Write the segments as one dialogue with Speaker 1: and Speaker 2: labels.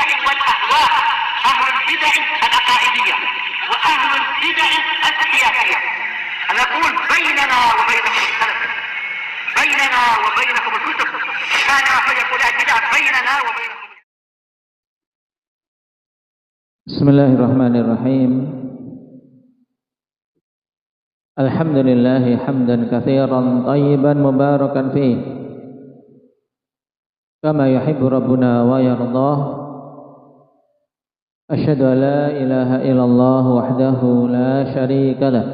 Speaker 1: البدع والأهواء، أهل البدع العقائدية وأهل البدع السياسية. نقول بيننا وبينكم السلف، بيننا وبينكم الكتب، كان فيقول البدع بيننا وبينكم.
Speaker 2: Bismillahirrahmanirrahim. Alhamdulillahi hamdan katsiran thayyiban mubarakan fih, kama yuhibbu rabbuna wa yardah. Asyhadu an la ilaha illallah wahdahu la syarika lah,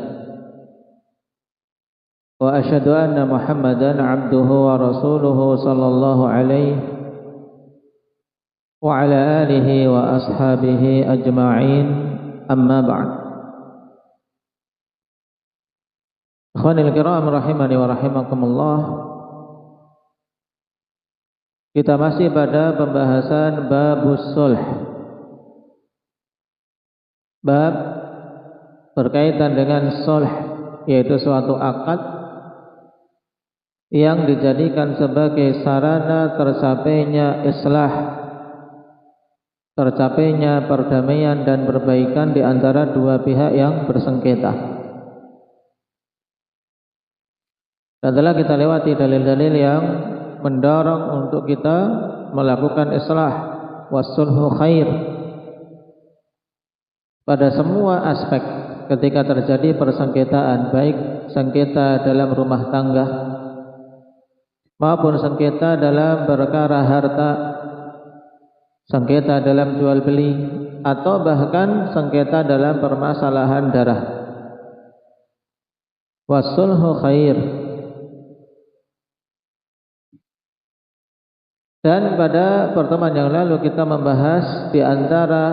Speaker 2: wa asyhadu anna Muhammadan abduhu wa rasuluhu sallallahu alaihi wa ala alihi wa ashabihi ajma'in, amma ba'd. Ikhwanil kiram rahimani wa rahimakumullah. Kita masih pada pembahasan babus sulh, bab berkaitan dengan sulh, yaitu suatu akad yang dijadikan sebagai sarana tercapainya islah, tercapainya perdamaian dan perbaikan di antara dua pihak yang bersengketa. Dan telah kita lewati dalil-dalil yang mendorong untuk kita melakukan islah, wassulhu khair, pada semua aspek ketika terjadi persengketaan, baik sengketa dalam rumah tangga maupun sengketa dalam perkara harta, sengketa dalam jual beli, atau bahkan sengketa dalam permasalahan darah. Wassulhu khair. Dan pada pertemuan yang lalu kita membahas di antara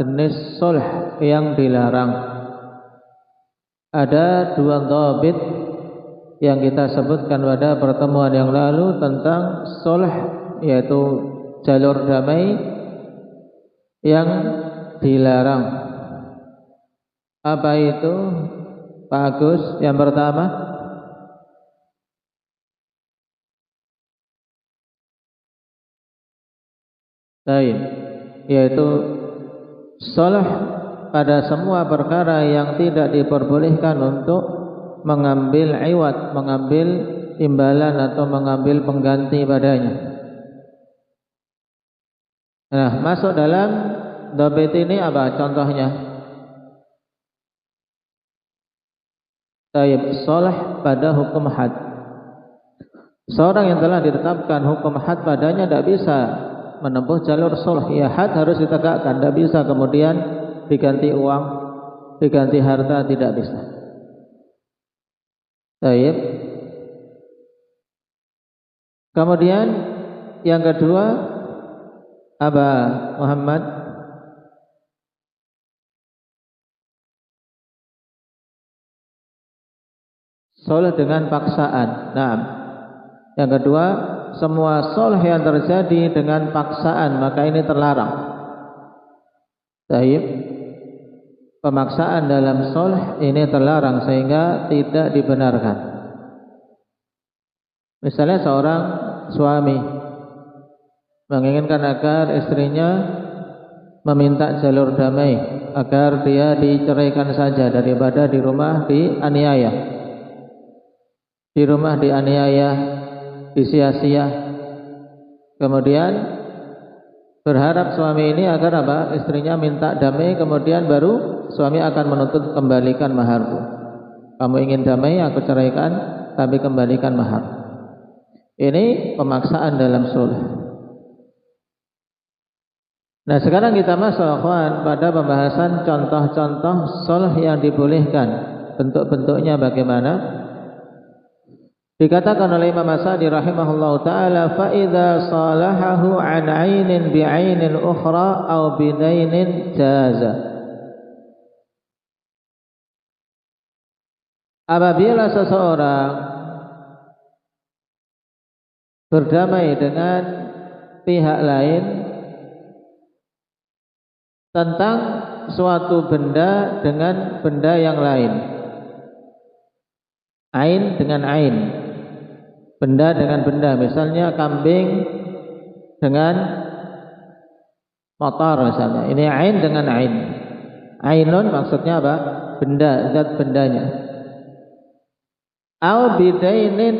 Speaker 2: jenis sulh yang dilarang. Ada dua dhabit yang kita sebutkan pada pertemuan yang lalu tentang sulh, yaitu jalur damai yang dilarang. Apa itu, Pak Agus? Yang pertama, yaitu sulh pada semua perkara yang tidak diperbolehkan untuk mengambil iwat, mengambil imbalan atau mengambil pengganti padanya. Nah, masuk dalam dhabit ini apa contohnya? Sulh pada hukum had. Seorang yang telah ditetapkan hukum had padanya tidak bisa menempuh jalur sulh. Ya, had harus ditegakkan, tidak bisa kemudian diganti uang, diganti harta, tidak bisa. Baik. Kemudian yang kedua, apa Muhammad? Sulh dengan paksaan. Nah, yang kedua, semua sulh yang terjadi dengan paksaan maka ini terlarang. Baik. Pemaksaan dalam sulh ini terlarang sehingga tidak dibenarkan. Misalnya seorang suami menginginkan agar istrinya meminta jalur damai, agar dia diceraikan saja daripada di rumah dianiaya, di rumah dianiaya, disia-sia. Kemudian berharap suami ini agar apa? Istrinya minta damai, kemudian baru suami akan menuntut kembalikan maharku. Kamu ingin damai, aku ceraikan, tapi kembalikan mahar. Ini pemaksaan dalam sulh. Nah, sekarang kita masuk pada pembahasan contoh-contoh sulh yang dibolehkan. Bentuk-bentuknya bagaimana? Dikatakan oleh Imam As-Sa'di rahimahullahu ta'ala, فَإِذَا صَالَحَهُ عَنْ عَيْنٍ بِعَيْنٍ أُخْرَى أَوْ بِدَيْنٍ جَازَ. Apabila seseorang berdamai dengan pihak lain tentang suatu benda dengan benda yang lain, ain dengan ain, benda dengan benda, misalnya kambing dengan motor misalnya. Ini ain dengan ain. Ainun maksudnya apa? Benda, zat bendanya. Au bidainin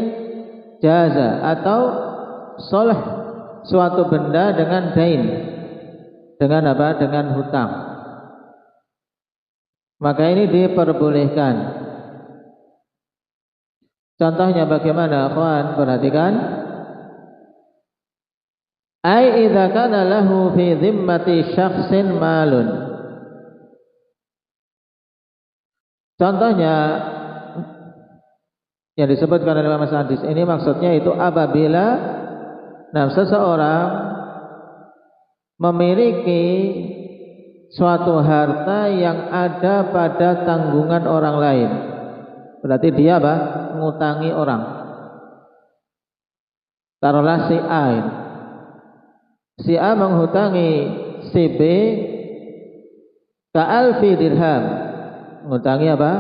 Speaker 2: jaza, atau soleh suatu benda dengan dain. Dengan apa? Dengan hutang. Maka ini diperbolehkan. Contohnya bagaimana, akhwan? Perhatikan. Ai idza kana lahu fi dhimmati syakhsin malun. Contohnya yang disebutkan oleh Mas hadis ini maksudnya itu apabila seseorang memiliki suatu harta yang ada pada tanggungan orang lain. Berarti dia apa? Ngutangi orang. Taruhlah si A. Si A menghutangi si B ka'alfi dirham. Ngutangi apa?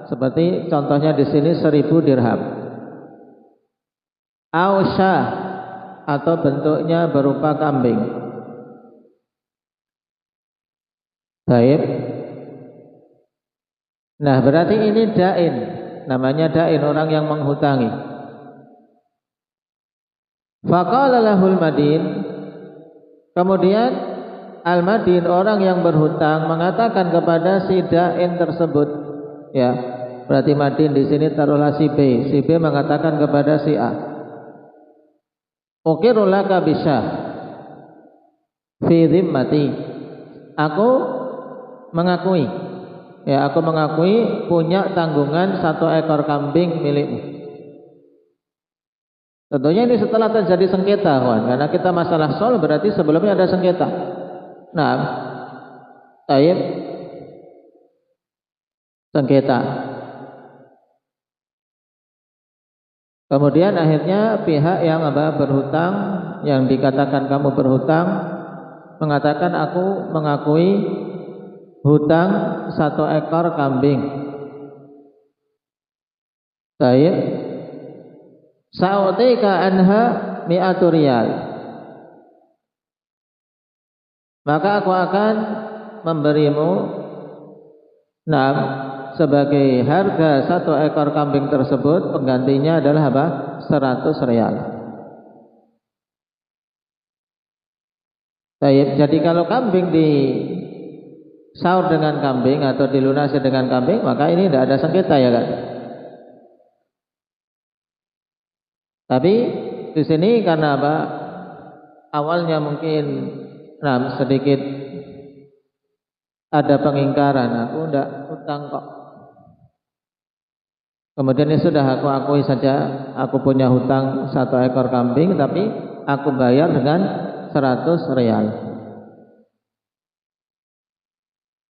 Speaker 2: Seperti contohnya di sini 1000 dirham. Ausyah, atau bentuknya berupa kambing. Baik. Nah, berarti ini dain. Namanya dain, orang yang menghutangi. Faqala lahul madin. Kemudian al-madin, orang yang berhutang, mengatakan kepada si dain tersebut, ya, berarti madin di sini taruhlah si B. Si B mengatakan kepada si A, uqiru laka bisyah fi dhimmati. Aku mengakui, ya, aku mengakui punya tanggungan 1 ekor kambing milikmu. Tentunya ini setelah terjadi sengketa, kawan. Karena kita masalah sol berarti sebelumnya ada sengketa. Nah, taib sengketa. Kemudian akhirnya pihak yang berhutang, yang dikatakan kamu berhutang, mengatakan aku mengakui hutang 1 ekor kambing. Taib. Sa'utika anha mi'atu riyal. Maka aku akan memberimu sebagai harga 1 ekor kambing tersebut, penggantinya adalah apa? 100 riyal. Jadi kalau kambing disaur dengan kambing atau dilunasi dengan kambing, maka ini tidak ada sengketa, ya kan? Tapi di sini karena apa? Awalnya mungkin sedikit ada pengingkaran, aku tidak utang kok. Kemudian ini sudah aku akui saja, aku punya hutang 1 ekor kambing, tapi aku bayar dengan 100 riyal.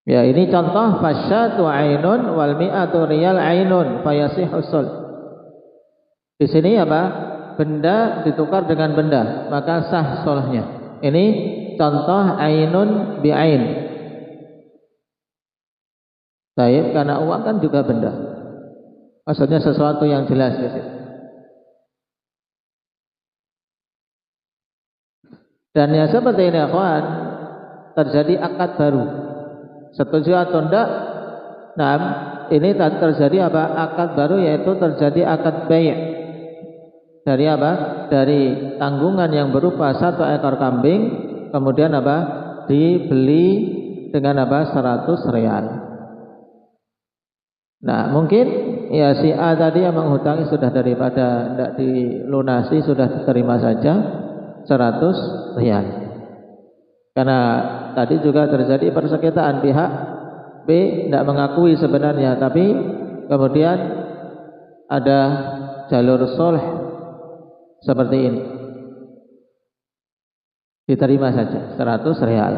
Speaker 2: Ya, ini contoh fasyatu ainun wal mi'atu riyal ainun fayasihus sul. Di sini apa? Benda ditukar dengan benda, maka sah solahnya. Ini contoh ainun bi'ain. Baik, karena uang kan juga benda. Maksudnya sesuatu yang jelas di situ. Dan yang seperti ini, akhwan, terjadi akad baru. Setuju atau tidak? Nah, ini terjadi apa? Akad baru, yaitu terjadi akad bai'. Dari apa? Dari tanggungan yang berupa 1 ekor kambing, kemudian apa? Dibeli dengan apa? 100 riyal. Nah, mungkin ya si A tadi yang menghutangi sudah daripada tidak dilunasi, sudah diterima saja 100 riyal. Karena tadi juga terjadi persengketaan, pihak B tidak mengakui sebenarnya, tapi kemudian ada jalur soleh seperti ini, diterima saja 100 riyal.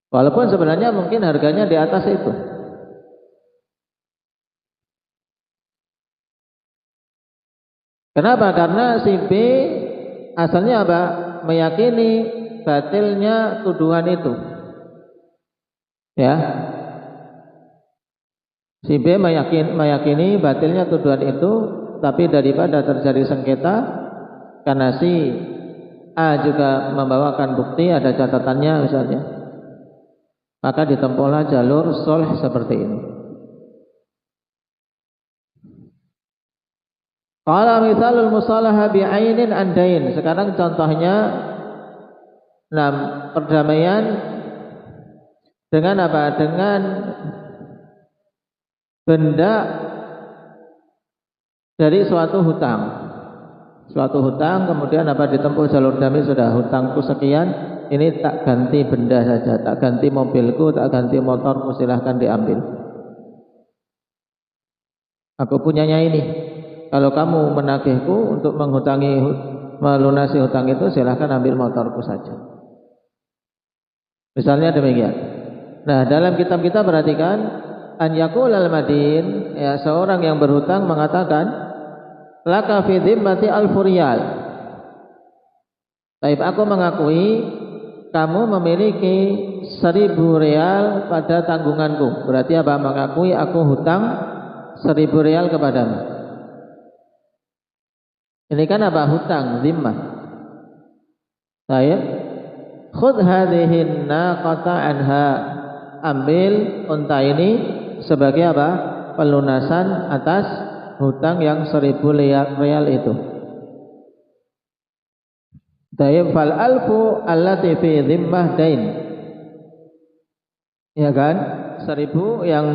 Speaker 2: Walaupun sebenarnya mungkin harganya di atas itu. Kenapa? Karena si B asalnya apa? Meyakini batilnya tuduhan itu. Ya. Si B meyakini batilnya tuduhan itu, tapi daripada terjadi sengketa karena si A juga membawakan bukti, ada catatannya misalnya, maka ditempuhlah jalur sulh seperti ini. Qala mithalul musalaha bi'ainin andain. Sekarang contohnya perdamaian dengan apa? Dengan benda dari suatu hutang. Suatu hutang, kemudian apa, ditempuh jalur damai, sudah hutangku sekian, ini tak ganti benda saja, tak ganti mobilku, tak ganti motorku, silahkan diambil. Aku punyanya ini. Kalau kamu menagihku untuk melunasi hutang itu, silahkan ambil motorku saja. Misalnya demikian. Nah, dalam kitab kita perhatikan, an yaqulal madin, ya, seorang yang berhutang mengatakan, laka fi dhimmati alfu riyal. Taib, aku mengakui kamu memiliki 1.000 rial pada tanggunganku. Berarti apa? Mengakui aku hutang 1.000 rial kepadamu. Ini kan apa? Hutang, zimmah. Taib, khudh hadhihi naqata anha. Ambil unta ini sebagai apa? Pelunasan atas hutang yang 1.000 rial itu. Taib, fal alfu allati fi dhimmah dain. Ya kan? 1.000 yang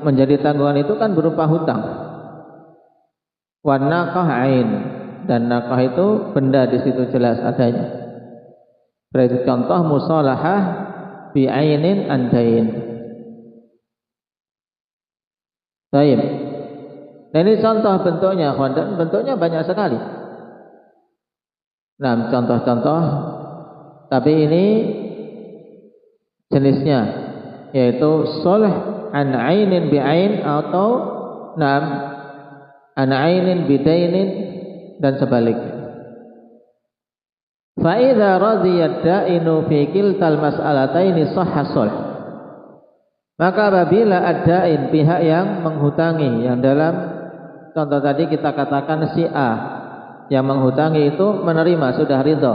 Speaker 2: menjadi tanggungan itu kan berupa hutang. Wa naqah ain, dan naqah itu benda, di situ jelas adanya. Berarti contoh musalahah bi ainin andain. Taib. Nah, ini contoh bentuknya, dan bentuknya banyak sekali. Nah, contoh-contoh, tapi ini jenisnya, yaitu sulh an ainin bi ain, atau an ainin bi dainin, dan sebaliknya. Fa idza radiyad da'inu fi kiltal mas'alataini sahha sulh. Maka apabila ad-da'in, pihak yang menghutangi, yang dalam contoh tadi kita katakan si A yang menghutangi itu menerima, sudah ridho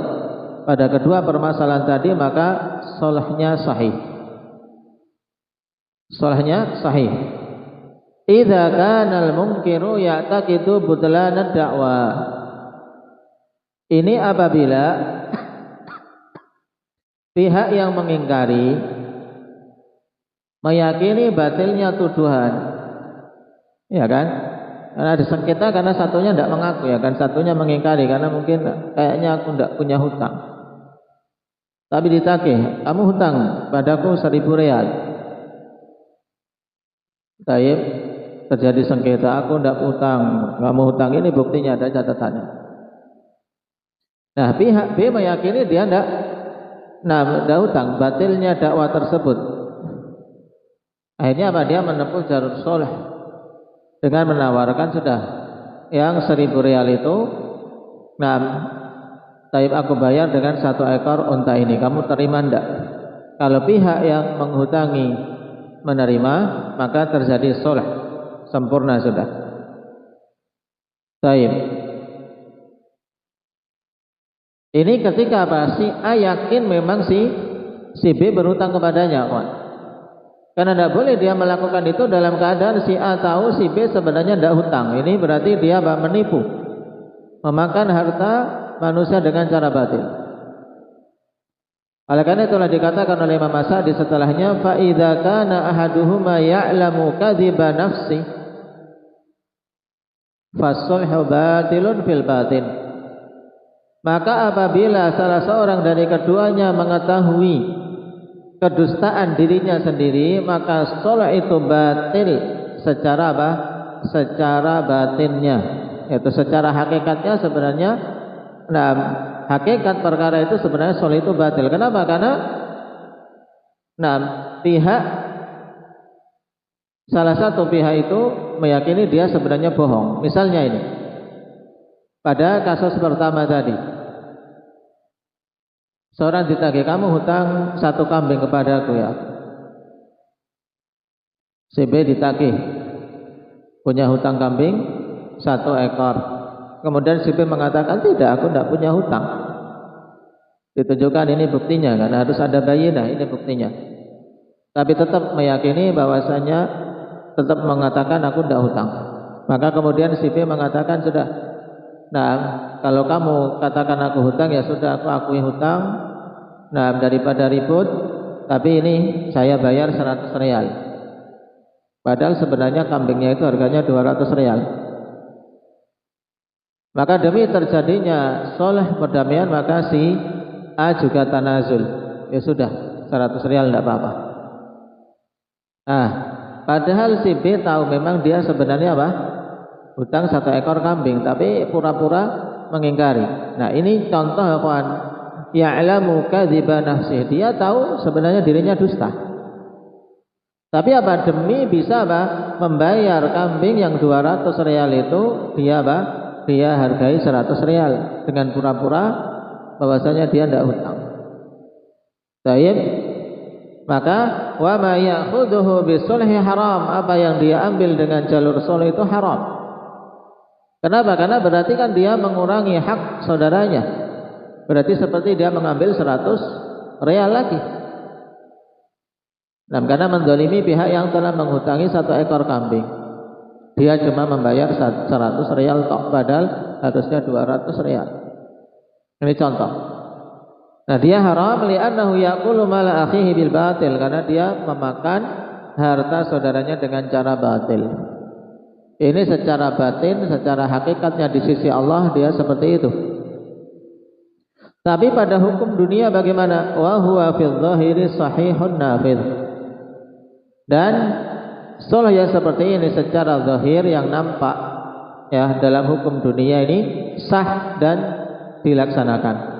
Speaker 2: pada kedua permasalahan tadi, maka sulhnya sahih. Sulhnya sahih. Idza kana al-munkiru ya'taqidu butlan ad-da'wa. Ini apabila pihak yang mengingkari meyakini batilnya tuduhan, ya kan? Karena ada sengketa karena satunya tidak mengaku, ya kan, satunya mengingkari karena mungkin kayaknya aku tidak punya hutang. Tapi ditagih, kamu hutang padaku 1.000 rial. Taib, terjadi sengketa, aku tidak hutang, kamu hutang, ini buktinya, ada catatannya. Nah, pihak B meyakini dia tidak hutang, batilnya dakwah tersebut. Akhirnya apa? Dia menempuh jalur sulh dengan menawarkan, sudah yang 1.000 rial itu, Taib, aku bayar dengan 1 ekor unta ini, kamu terima ndak? Kalau pihak yang menghutangi menerima, maka terjadi sulh, sempurna sudah. Taib. Ini ketika apa? Si A yakin memang si B berhutang kepadanya, kawan. Karena tidak boleh dia melakukan itu dalam keadaan si A tahu si B sebenarnya tidak hutang. Ini berarti dia menipu, memakan harta manusia dengan cara batil. Oleh karena itulah dikatakan oleh Imam As-Sa'di setelahnya, fa idza kana ahaduhuma ya'lamu kadhiba nafsi fasulhu batilun fil batin. Maka apabila salah seorang dari keduanya mengetahui kedustaan dirinya sendiri, maka sulh itu batil secara apa? Secara batinnya, yaitu secara hakikatnya sebenarnya, hakikat perkara itu sebenarnya sulh itu batil. Kenapa? Karena pihak, salah satu pihak itu meyakini dia sebenarnya bohong. Misalnya ini, pada kasus pertama tadi, seorang ditagih, kamu hutang 1 kambing kepadaku, ya. Si B ditagih, punya hutang kambing 1 ekor. Kemudian si B mengatakan, tidak, aku tidak punya hutang. ditunjukkan ini buktinya, kan harus ada bayinah, ini buktinya. Tapi tetap meyakini bahwasanya, tetap mengatakan aku tidak hutang. Maka kemudian si B mengatakan sudah, nah kalau kamu katakan aku hutang ya sudah, aku akui hutang. Nah daripada ribut, tapi ini saya bayar 100 real. Padahal sebenarnya kambingnya itu harganya 200 real. Maka demi terjadinya soleh perdamaian, maka si A juga tanazul. Ya sudah, 100 real tidak apa-apa. Nah, padahal si B tahu memang dia sebenarnya apa? Hutang 1 ekor kambing, tapi pura-pura mengingkari. Nah, ini contoh ya kawan. Ya'lamu kadhiba nafsih. Dia tahu sebenarnya dirinya dusta. Tapi apa? Demi bisa apa? Membayar kambing yang 200 real itu, dia apa? Dia hargai 100 real dengan pura-pura bahwasanya dia tidak hutang. Baik. Maka wa ma ya'khudhuhu bisulhi haram, apa yang dia ambil dengan jalur sulh itu haram. Kenapa? Karena berarti kan dia mengurangi hak saudaranya. Berarti seperti dia mengambil 100 real lagi. Nah, karena menzalimi pihak yang telah menghutangi 1 ekor kambing. Dia cuma membayar 100 real tok, padahal harusnya 200 real. Ini contoh. Nah, dia haram li'annahu yaqulu mala akhihi bil batil, karena dia memakan harta saudaranya dengan cara batil. Ini secara batin, secara hakikatnya di sisi Allah dia seperti itu. Tapi pada hukum dunia bagaimana? Wa huwa fil zahiri sahihun nafidh. Dan sulh yang seperti ini secara zahir yang nampak ya dalam hukum dunia ini sah dan dilaksanakan.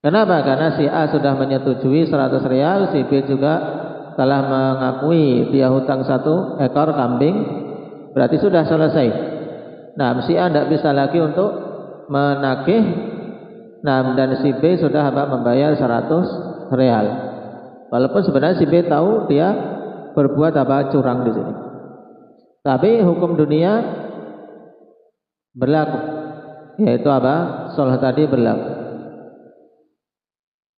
Speaker 2: Kenapa? Karena si A sudah menyetujui 100 real, si B juga telah mengakui dia hutang 1 ekor kambing, berarti sudah selesai. Nah, si A tidak bisa lagi untuk menagih. Nah, dan si B sudah membayar 100 real. Walaupun sebenarnya si B tahu dia berbuat curang di sini. Tapi hukum dunia berlaku, yaitu sulh tadi berlaku.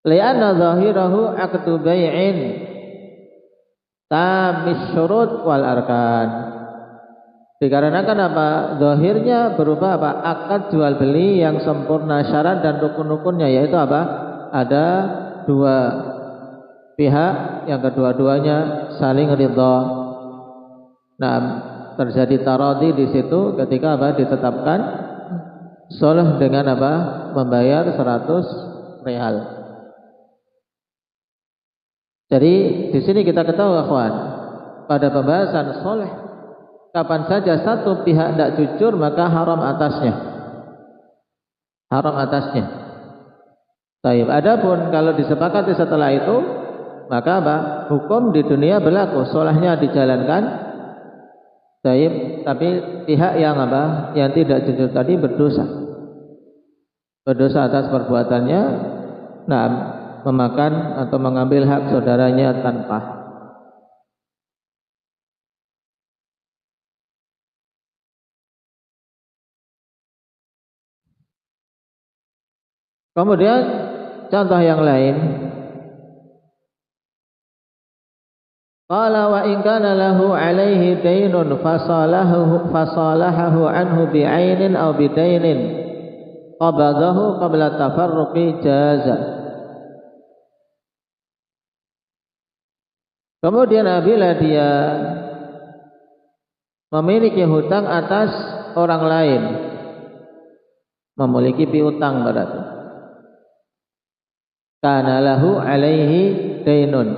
Speaker 2: Li'anna zahirahu aqdu bai'in tamis syurut wal arkan. Dikarenakan zahirnya berupa akad jual beli yang sempurna syarat dan rukun-rukunnya, yaitu ada 2 pihak yang kedua-duanya saling ridha. Nah, terjadi taradhi di situ ketika ditetapkan sulh dengan membayar 100 real. Jadi di sini kita ketahui kawan, pada pembahasan sulh, kapan saja satu pihak tidak jujur maka haram atasnya. Haram atasnya. Baik. Adapun kalau disepakati setelah itu, maka hukum di dunia berlaku, sulhnya dijalankan. Baik. Tapi pihak yang yang tidak jujur tadi berdosa. Berdosa atas perbuatannya. Nah, memakan atau mengambil hak saudaranya tanpa. Kemudian contoh yang lain, qala wa in kana lahu alaihi daynun fasalahahu anhu bi'ainin aw bidainin qabadahu qabla tafarruqi jaza. Kemudian apabila dia memiliki hutang atas orang lain, memiliki piutang berarti, kana lahu alaihi dainun.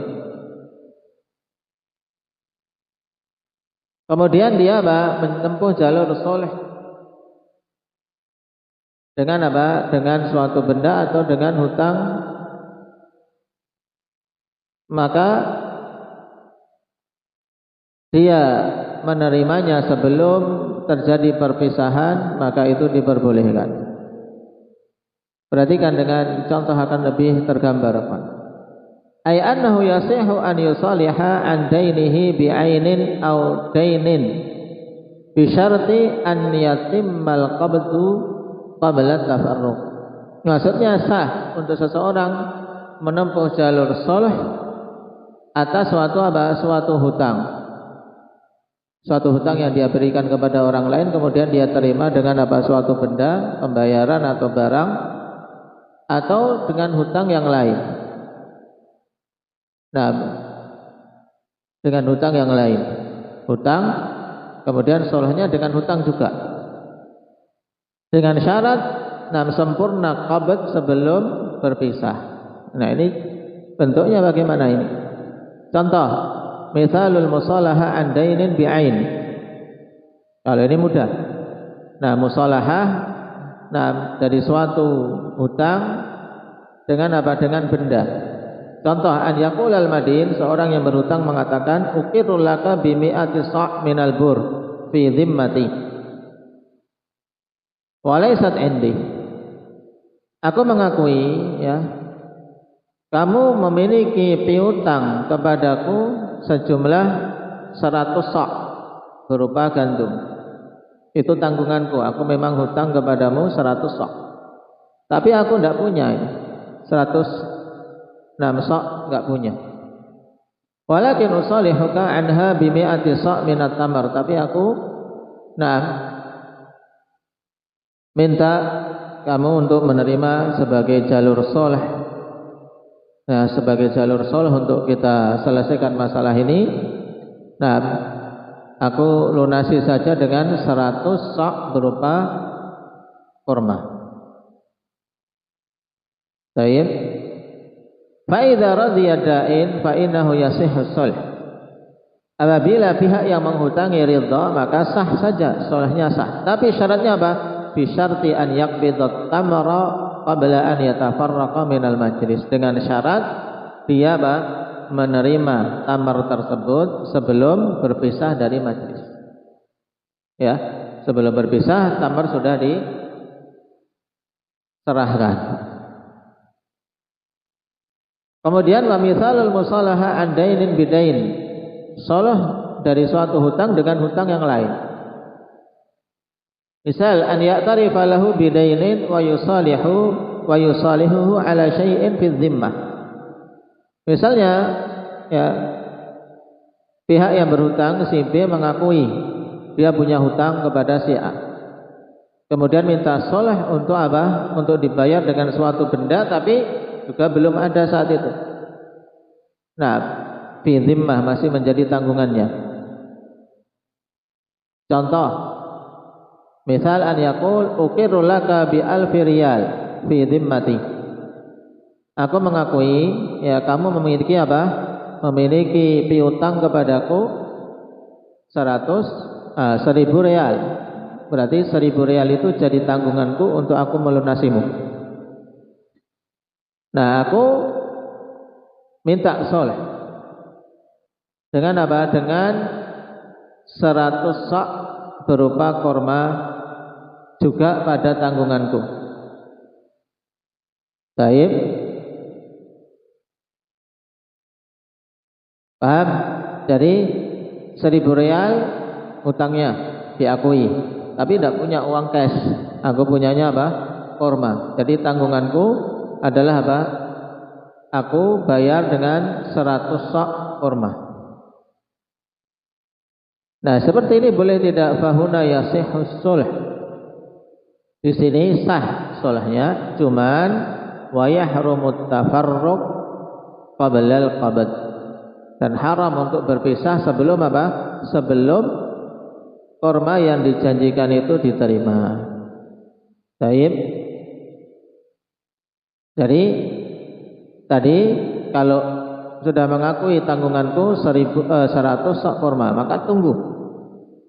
Speaker 2: Kemudian dia menempuh jalur soleh dengan dengan suatu benda atau dengan hutang, maka dia menerimanya sebelum terjadi perpisahan, maka itu diperbolehkan. Perhatikan dengan contoh akan lebih tergambarkan. Ay annahu yasihu an yusaliha an dainihi bi'ainin aw dainin bi syarti an yatimmal qabdu qabla tafarruq. Maksudnya sah untuk seseorang menempuh jalur soleh atas suatu hutang. Suatu hutang yang dia berikan kepada orang lain, kemudian dia terima dengan suatu benda, pembayaran atau barang, atau dengan hutang yang lain. Nah, dengan hutang yang lain, hutang, kemudian solehnya dengan hutang juga, dengan syarat sempurna qabd sebelum berpisah. Nah, ini bentuknya bagaimana ini? Contoh, misalul musalaha an dainin bi'ain. Kalau ini mudah. Nah, musalahah dari suatu hutang dengan dengan benda. Contoh, an yaqulal madin, seorang yang berhutang mengatakan, uqirru laka bi mi'ati sa' minal bur fi dhimmati wa laysat indi. Aku mengakui, ya, kamu memiliki piutang kepadaku sejumlah 100 sa' berupa gandum. Itu tanggunganku. Aku memang hutang kepadamu 100 sa'. Tapi aku tidak punya 106 sa' enggak punya. Walakin usalihuka anha bi mi'ati sa' minat tamar. Tapi aku minta kamu untuk menerima sebagai jalur soleh. Nah, sebagai jalur soleh untuk kita selesaikan masalah ini. Nah, aku lunasi saja dengan 100 sa' berupa kurma. Baik. Fa idza radiya da'in fa innahu yasihhu sulh. Apabila pihak yang menghutangi ridha, maka sah saja, solehnya sah. Tapi syaratnya apa? Bi syarti an yaqbidat tamra qabla an yatafarraqa minal majlis. Dengan syarat dia menerima tamar tersebut sebelum berpisah dari majlis. Ya, sebelum berpisah tamar sudah diserahkan. Kemudian wa mithalul musalaha an dainin bidain. Salah dari suatu hutang dengan hutang yang lain. Misal an ya'tarifa lahu bidainin wa yusalihuhu ala syai'in fi dhimmah. Misalnya, ya, pihak yang berhutang si B mengakui dia punya hutang kepada si A. Kemudian minta soleh untuk untuk dibayar dengan suatu benda, tapi juga belum ada saat itu. Nah, fi dhimmah masih menjadi tanggungannya. Contoh, misal an yaqul uqirru laka bi alfi riyal fi dhimmati. Aku mengakui, ya, kamu memiliki memiliki piutang kepadaku 1000 real. Berarti 1000 real itu jadi tanggunganku untuk aku melunasimu. Nah, aku minta soleh dengan dengan 100 sa' berupa korma juga pada tanggunganku. Baik. Paham? Jadi 1000 real hutangnya diakui, tapi tidak punya uang cash. Aku punyanya korma. Jadi tanggunganku adalah aku bayar dengan 100 sa' korma. Nah, seperti ini boleh tidak? Fahuna yasihus sulh. Di sini sah sulhnya, cuman wa yahrumut tafarruq qabla al-qabd. Dan haram untuk berpisah sebelum sebelum korma yang dijanjikan itu diterima. Baik. Jadi tadi kalau sudah mengakui tanggunganku 100 sa' korma, maka tunggu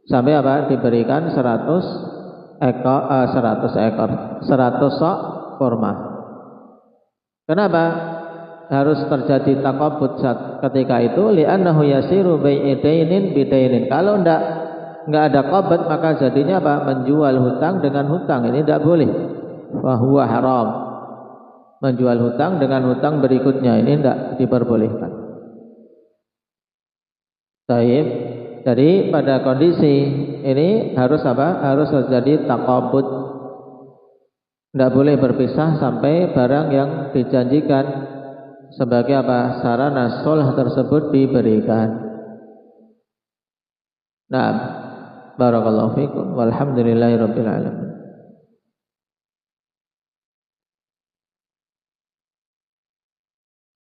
Speaker 2: sampai diberikan 100 sa' korma. Kenapa harus terjadi taqabud ketika itu? Li'annahu yasiru bai'idainin bidainin. Kalau enggak ada qabd, maka jadinya menjual hutang dengan hutang. Ini tidak boleh. Wa huwa haram. Menjual hutang dengan hutang berikutnya ini tidak diperbolehkan. Baik. Jadi pada kondisi ini harus harus terjadi taqabud. Tidak boleh berpisah sampai barang yang dijanjikan sebagai apa? Sarana sholh tersebut diberikan. Nah, barakallahu fikum walhamdulillahirabbil alamin.